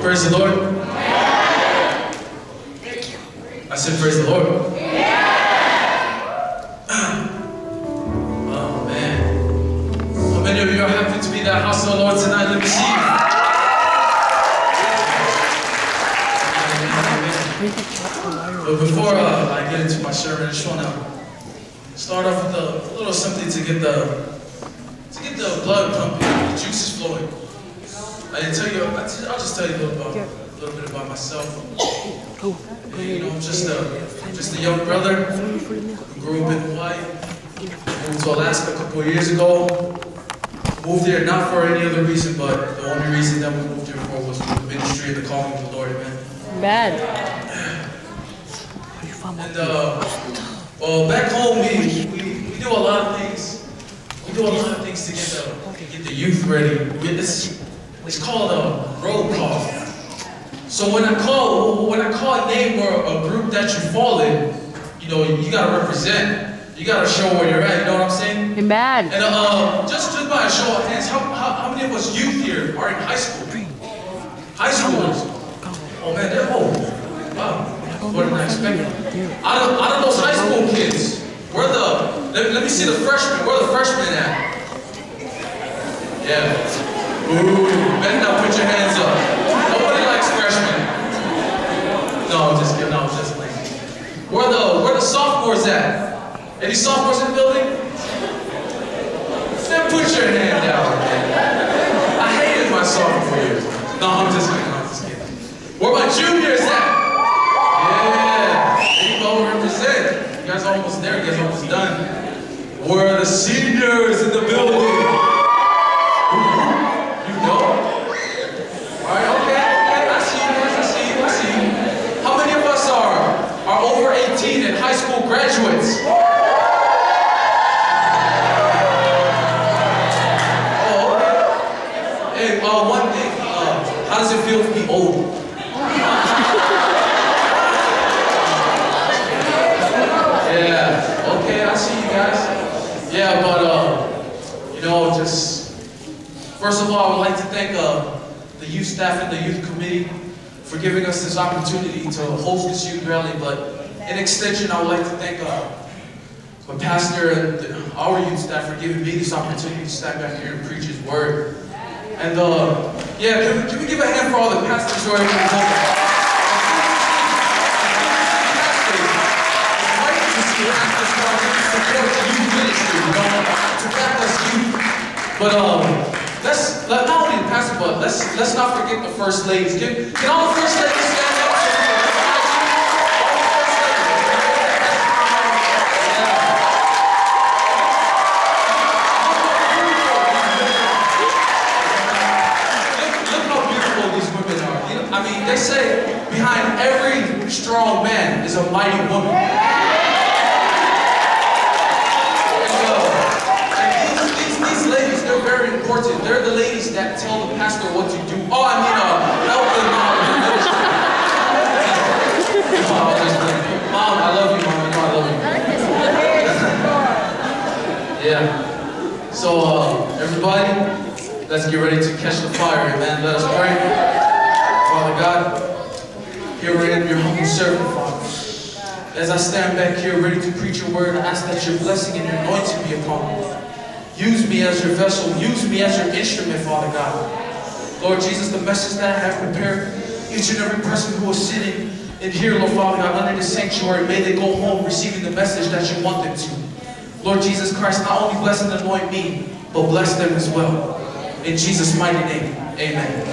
Praise the Lord. I said, praise the Lord. Oh, man. How many of you are happy to be in that house of the Lord tonight? Let me see you. But before I get into my sermon, I just want to start off with a little something to get the blood pumping, the juices flowing. I didn't tell you. I'll just tell you a little bit about myself. You know, I'm just a young brother who grew up in Hawaii. Moved to Alaska a couple of years ago. Moved here not for any other reason, but the only reason that we moved here for was for the ministry and the calling of the Lord, amen. Bad. And well, back home we do a lot of things. We do a lot of things to get the youth ready. It's called a roll call. So when I call a name or a group that you fall in, you know, you gotta represent. You gotta show where you're at. You know what I'm saying? Bad. And just by a show of hands, how many of us youth here are in high school? High schoolers. Oh man, they're old. Wow. What did I expect? Out of those high school kids, let me see the freshmen. Where are the freshmen at? Yeah. Ooh, better not put your hands up. Nobody likes freshmen. No, I'm just kidding. No, I'm just playing. Where the sophomores at? Any sophomores in the building? Then put your hand down, man. I hated my sophomore years. No, I'm just kidding. Where my juniors at? Yeah, there you go, represent. You guys are almost there, you guys are almost done. Where are the seniors in the building? You know? Alright, okay, I see you guys, I see you. How many of us are over 18 and high school graduates? Oh, okay. Hey, one thing, how does it feel to be old? Yeah, okay, I see you guys. Yeah, but, you know, just, first of all, I would like to thank the youth staff and the youth committee for giving us this opportunity to host this youth rally, but in extension, I would like to thank my pastor and our youth staff for giving me this opportunity to stand back here and preach his word. And, yeah, can we give a hand for all the pastors who are here? But not only the pastor, but let's not forget the first ladies. Can all the first ladies stand up? Look how beautiful these women are. You know, I mean, they say behind every strong man is a mighty woman. Very important. They're the ladies that tell the pastor what to do. Oh, I mean, help them out with ministry. Mom, I love you, Mom. You know I love you. Yeah. So, everybody, let's get ready to catch the fire, man. Let us pray. Father God, here I am, your humble servant, Father. As I stand back here ready to preach your word, I ask that your blessing and your anointing be upon me. Use me as your vessel. Use me as your instrument, Father God. Lord Jesus, the message that I have prepared, each and every person who is sitting in here, Lord Father God, under the sanctuary, may they go home receiving the message that you want them to. Lord Jesus Christ, not only bless and anoint me, but bless them as well. In Jesus' mighty name, amen.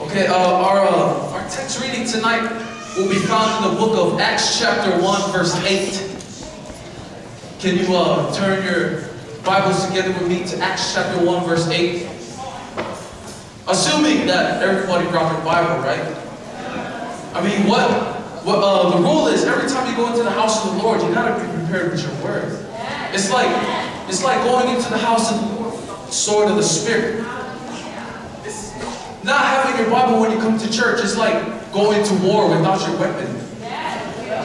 Okay, our text reading tonight will be found in the book of Acts chapter 1, verse 8. Can you turn your Bibles together with me to Acts chapter 1, verse 8? Assuming that everybody brought their Bible, right? I mean, the rule is every time you go into the house of the Lord, you gotta be prepared with your word. It's like going into the house of the Lord, sword of the Spirit. Not having your Bible when you come to church is like going to war without your weapon.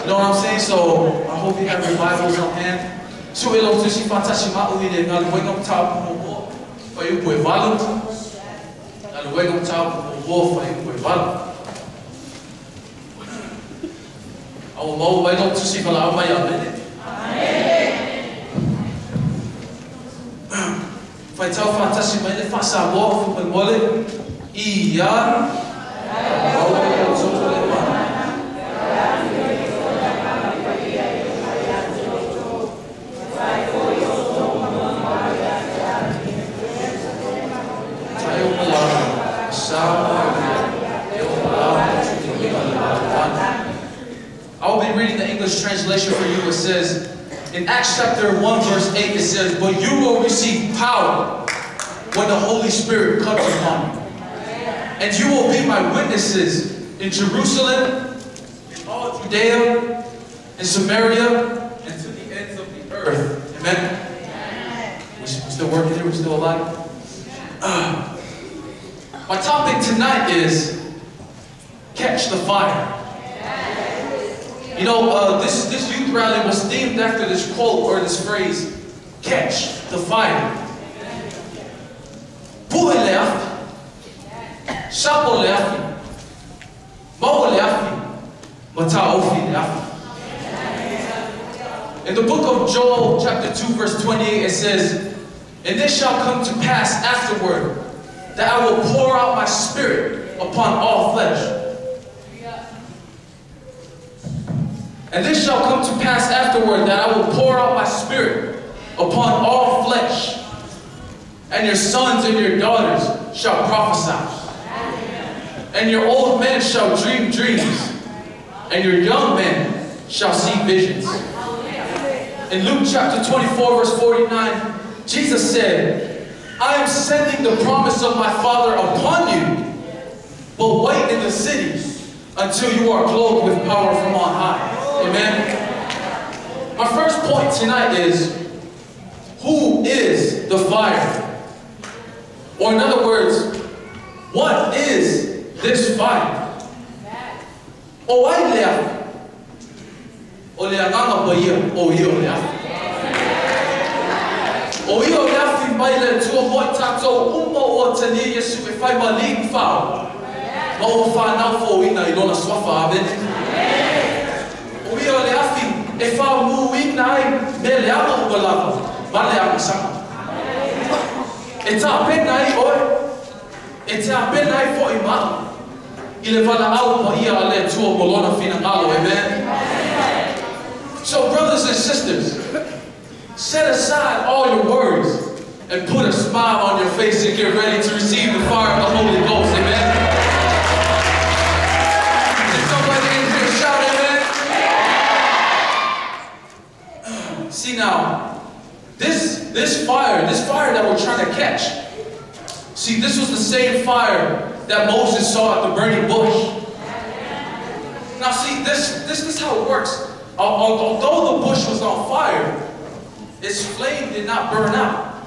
You know what I'm saying? So I hope you have your Bibles on hand. So ilo tu si fata si ma uwi de ngal weng up top mo po. Pa yu po valut. Ngal với công cháu vô phải quỷ văn ông mẫu với công chỉ có là ông bây giờ đấy phải cháu phạt cha xin mấy để phát xả vô phần vô lên ý ya ông bây giờ xuống lên mà I'll be reading the English translation for you. It says, in Acts chapter 1 verse 8, it says, but you will receive power when the Holy Spirit comes upon you. And you will be my witnesses in Jerusalem, in all Judea, in Samaria, and to the ends of the earth. Amen? We're still working here? We're still alive? My topic tonight is catch the fire. You know, this youth rally was themed after this quote or this phrase, catch the fire. Puhe leafi, shapo leafi, mau leafi, mata ofi leafi. In the book of Joel, chapter 2, verse 28, it says, and this shall come to pass afterward, that I will pour out my spirit upon all flesh. And this shall come to pass afterward, that I will pour out my spirit upon all flesh. And your sons and your daughters shall prophesy. And your old men shall dream dreams. And your young men shall see visions. In Luke chapter 24, verse 49, Jesus said, I am sending the promise of my Father upon you, but wait in the city until you are clothed with power from on high. Amen. My first point tonight is, who is the fire? Or in other words, what is this fire? O ai lea, o lea nganga paia, o io lea. O io lea fi mai le tua moi tatou umo o tani Yesu e fai maling fao. Ma o whanau fo ina I lona swafa avene. O io lea fi e fao mu ina ai me lea ma ubalava, ma lea masama. E tā pena I oe, e tā pena I fo I maa. I le wala au pa ia le tua molona fina ngalo, amen? So brothers and sisters, set aside all your worries and put a smile on your face and get ready to receive the fire of the Holy Ghost, amen? Did somebody in here shout amen? See now, this fire that we're trying to catch, see, this was the same fire that Moses saw at the burning bush. Now see, this is how it works. Although the bush was on fire, its flame did not burn out.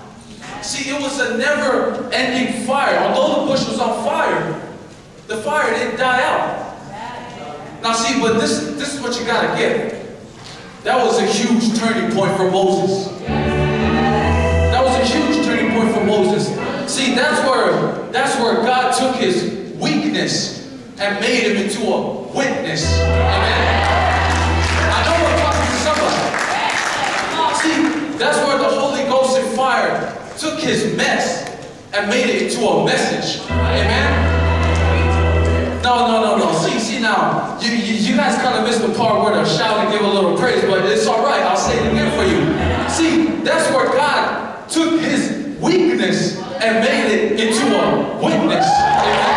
See, it was a never-ending fire. Although the bush was on fire, the fire didn't die out. Now see, but this is what you gotta get. That was a huge turning point for Moses. That was a huge turning point for Moses. See, that's where God took his weakness and made him into a witness. Amen. I know we're talking to somebody. See, that's where the Holy Ghost and fire took his mess and made it into a message. Amen. No. See now, you guys kind of missed the part where to shout and give a little praise, but it's all right. I'll say it again for you. See, that's where God took his weakness and made it into a witness. Amen.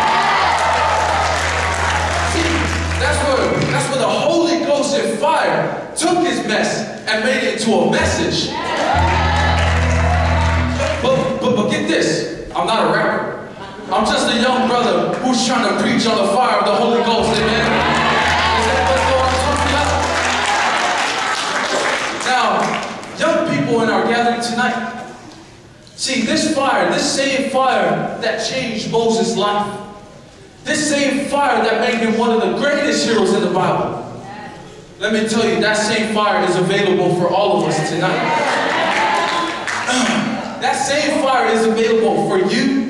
See, that's where the Holy Ghost and fire took his mess and made it into a message. But get this, I'm not a rapper. I'm just a young brother who's trying to preach on the fire of the Holy Ghost, amen? Is that what I'm talking about? Now, young people in our gathering tonight, see, this fire, this same fire that changed Moses' life, this same fire that made him one of the greatest heroes in the Bible, let me tell you, that same fire is available for all of us tonight. That same fire is available for you,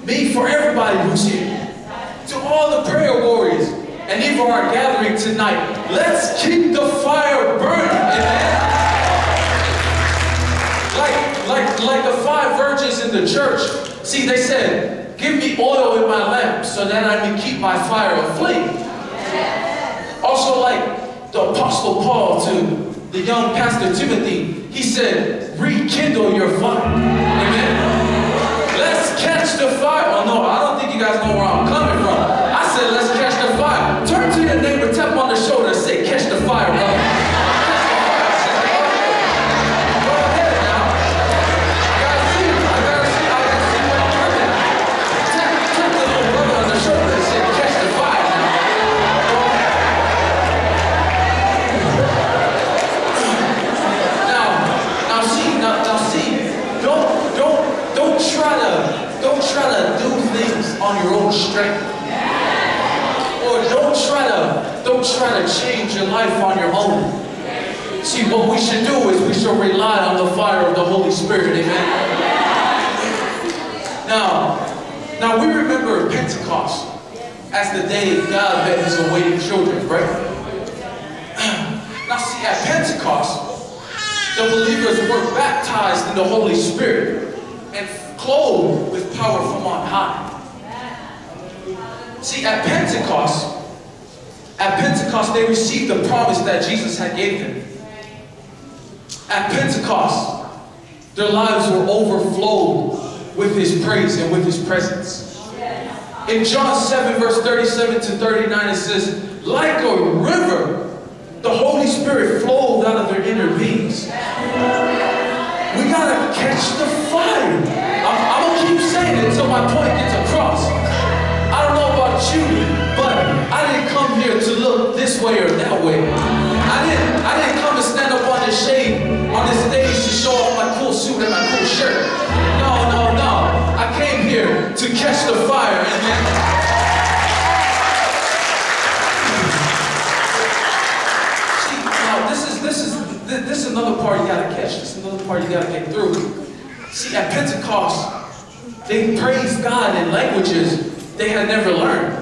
me, for everybody who's here. To all the prayer warriors, and even our gathering tonight, let's keep the fire burning, amen? Like the 5 virgins in the church, see, they said, give me oil in my lamp so that I may keep my fire aflame. Also, like the Apostle Paul to the young Pastor Timothy, he said, rekindle your fire, amen? Let's catch the fire. Oh no, I don't think you guys know where I'm coming from. I said, let's catch the fire. Turn to your neighbor, tap him on the shoulder and say, catch the fire, brother. Go ahead now. I gotta see what I'm working at. Tap the little brother on the shoulder and say, catch the fire now. Now see, don't try to do things on your own strength. Or don't try to change your life on your own. See, what we should do is we should rely on the fire of the Holy Spirit, amen? Now we remember Pentecost as the day God met his awaiting children, right? Now see, at Pentecost, the believers were baptized in the Holy Spirit and clothed with power from on high. See, at Pentecost, they received the promise that Jesus had gave them. At Pentecost, their lives were overflowed with his praise and with his presence. In John 7, verse 37 to 39, it says, like a river, the Holy Spirit flowed out of their inner beings. We gotta catch the fire. I'm gonna keep saying it until my point gets across. I don't know about you, but I didn't come here to look this way or that way. I didn't come to stand up on this stage to show off my cool suit and my cool shirt. No. I came here to catch the fire, amen. This is another part you gotta catch. This is another part you gotta get through. See, at Pentecost, they praised God in languages they had never learned.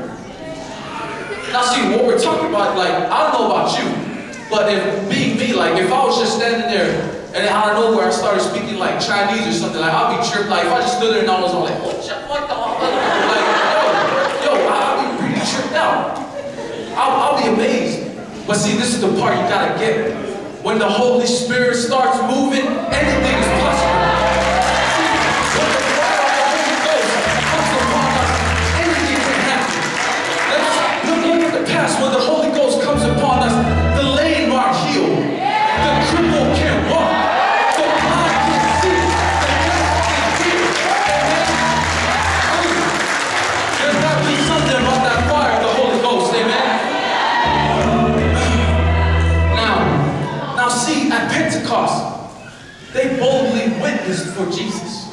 Now see, what we're talking about, like, I don't know about you, but if being me, like, if I was just standing there and out of nowhere I started speaking like Chinese or something, like, I'll be tripped. Like, if I just stood there and I was all like, oh, what the hell? Like, I'll be pretty tripped out. I'll be amazed. But see, this is the part you gotta get. When the Holy Spirit starts moving, anything is possible. See, when the power of the Holy Ghost comes upon us, anything can happen. Look at the past. When the Holy Ghost comes upon us, the lame are healed, the crippled can walk, the blind can see, the deaf can hear. Amen. There's got to be something about that fire of the Holy Ghost. Amen. Now see, at Pentecost, they boldly witnessed for Jesus.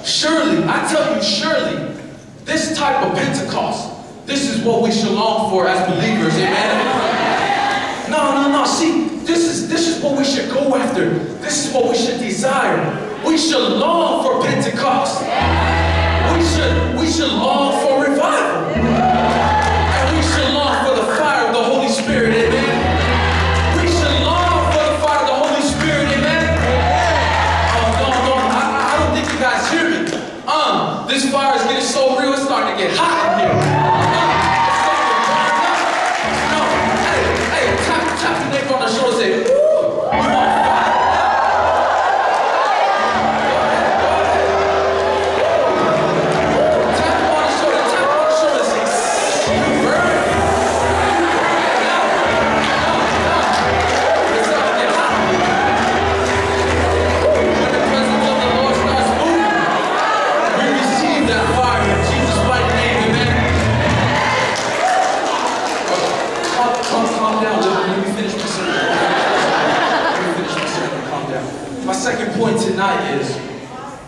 Surely, I tell you, surely, this type of Pentecost, this is what we should long for as believers, amen? No, see, this is what we should go after. This is what we should desire. We should long for Pentecost. We should long for revival. And we should long for the fire of the Holy Spirit, amen? This fire is getting so real, it's starting to get hot in here. Hey, tap the neighbor on the shoulder and say, ooh, you on fire. Tap him on the shoulder and say, you burn. It's starting to get hot. When the presence of the Lord starts moving, that fire in Jesus' mighty name, amen. Calm down. Let me finish my sermon. Calm down. My second point tonight is,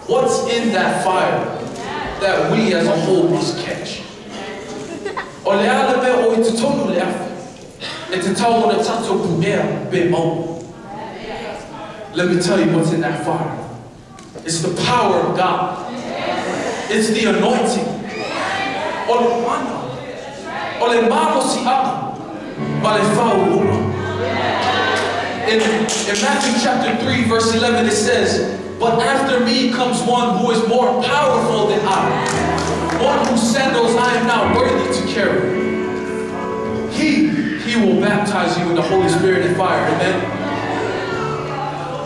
what's in that fire that we as a whole must catch? Let me tell you what's in that fire. It's the power of God. It's the anointing. o le mana, o le maro si ama, ma le whau uma. In Matthew chapter 3, verse 11, it says, "But after me comes one who is more powerful than I, one whose sandals I am not worthy to carry. He will baptize you with the Holy Spirit and fire." Amen.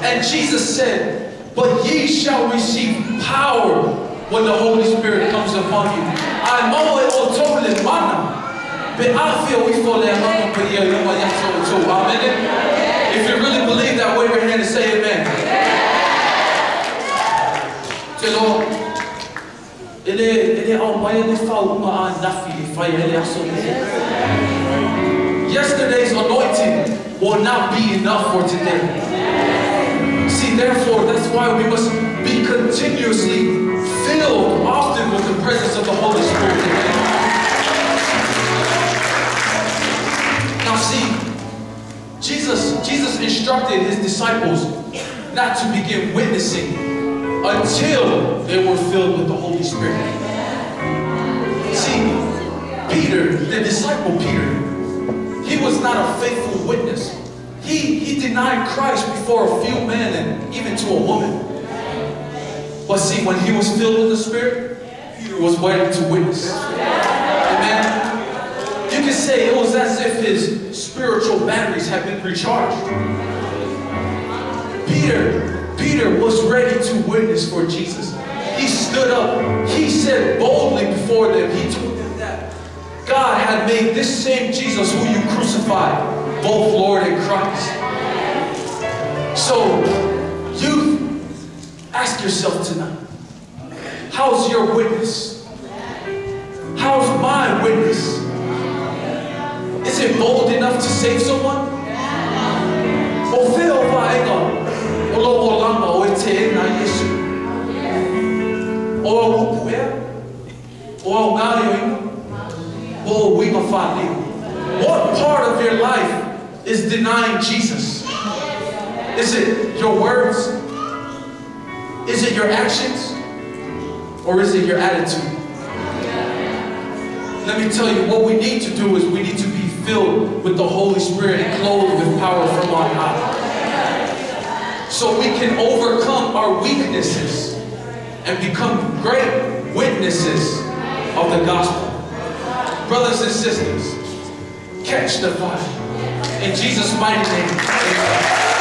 And Jesus said, "But ye shall receive power when the Holy Spirit comes upon you." Amen. If you really believe that, wave your hand and say amen. Yesterday's anointing will not be enough for today. See, therefore, that's why we must be continuously filled often with the presence of the Holy Spirit. Now see, Jesus instructed his disciples not to begin witnessing until they were filled with the Holy Spirit. See, Peter, the disciple Peter, he was not a faithful witness. He denied Christ before a few men and even to a woman. But see, when he was filled with the Spirit, Peter was ready to witness. Amen. You can say it was as if his spiritual batteries had been recharged. Peter was ready to witness for Jesus. He stood up. He said boldly before them. He told them that God had made this same Jesus who you crucified, both Lord and Christ. So, you ask yourself tonight, how's your witness? How's my witness? Is it bold enough to save someone? What part of your life is denying Jesus? Is it your words? Is it your actions? Or is it your attitude? Let me tell you, what we need to do is we need to be filled with the Holy Spirit and clothed with power from on high, so we can overcome our weaknesses and become great witnesses of the gospel. Brothers and sisters, catch the fire. In Jesus' mighty name, amen.